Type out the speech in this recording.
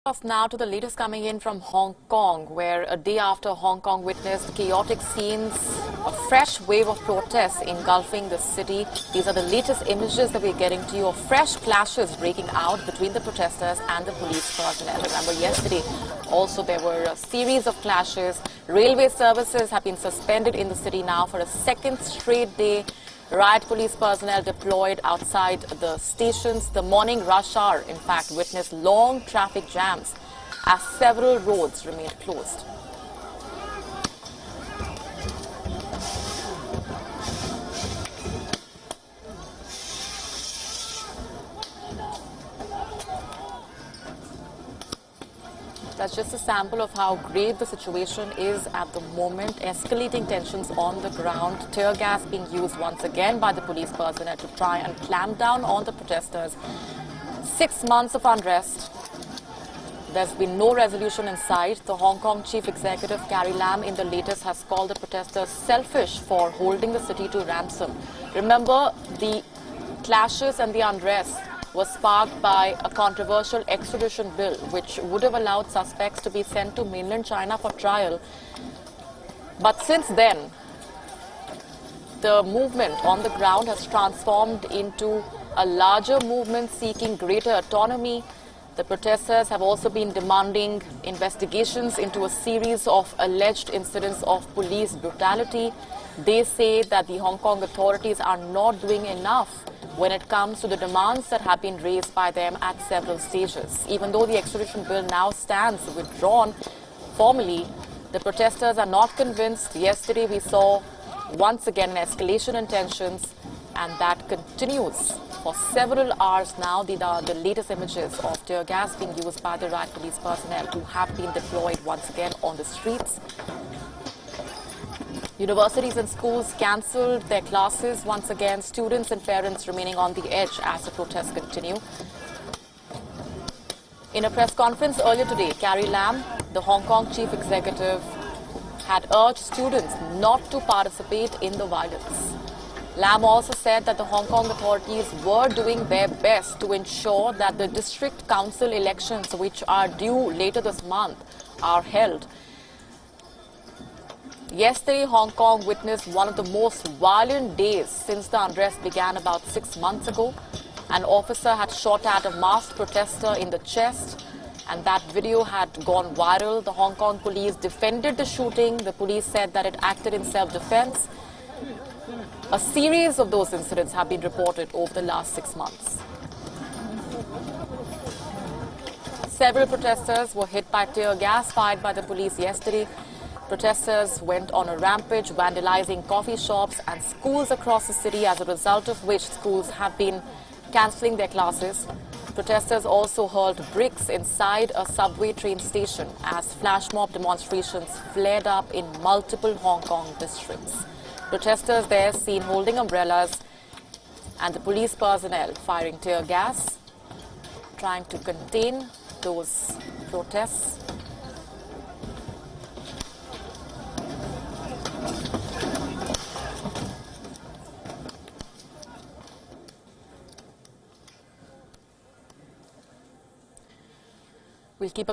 Off now to the latest coming in from Hong Kong, where a day after Hong Kong witnessed chaotic scenes, a fresh wave of protests engulfing the city. These are the latest images that we're getting to you of fresh clashes breaking out between the protesters and the police personnel. Remember, yesterday also there were a series of clashes. Railway services have been suspended in the city now for a second straight day. Riot police personnel deployed outside the stations. The morning rush hour, in fact, witnessed long traffic jams as several roads remained closed. That's just a sample of how grave the situation is at the moment. Escalating tensions on the ground, tear gas being used once again by the police personnel to try and clamp down on the protesters. 6 months of unrest. There's been no resolution in sight. The Hong Kong chief executive, Carrie Lam, in the latest has called the protesters selfish for holding the city to ransom. Remember, the clashes and the unrest was sparked by a controversial extradition bill which would have allowed suspects to be sent to mainland China for trial. But since then, the movement on the ground has transformed into a larger movement seeking greater autonomy. The protesters have also been demanding investigations into a series of alleged incidents of police brutality. They say that the Hong Kong authorities are not doing enough when it comes to the demands that have been raised by them at several stages. Even though the extradition bill now stands withdrawn formally, the protesters are not convinced. Yesterday we saw once again an escalation in tensions, and that continues for several hours now. These are the latest images of tear gas being used by the riot police personnel who have been deployed once again on the streets. Universities and schools cancelled their classes once again. Students and parents remaining on the edge as the protests continue. In a press conference earlier today, Carrie Lam, the Hong Kong chief executive, had urged students not to participate in the violence. Lam also said that the Hong Kong authorities were doing their best to ensure that the district council elections, which are due later this month, are held. Yesterday, Hong Kong witnessed one of the most violent days since the unrest began about 6 months ago. An officer had shot at a masked protester in the chest, and that video had gone viral. The Hong Kong police defended the shooting. The police said that it acted in self-defense. A series of those incidents have been reported over the last 6 months. Several protesters were hit by tear gas fired by the police yesterday. Protesters went on a rampage, vandalizing coffee shops and schools across the city, as a result of which schools have been cancelling their classes. Protesters also hurled bricks inside a subway train station as flash mob demonstrations flared up in multiple Hong Kong districts. Protesters there seen holding umbrellas, and the police personnel firing tear gas, trying to contain those protests. We'll keep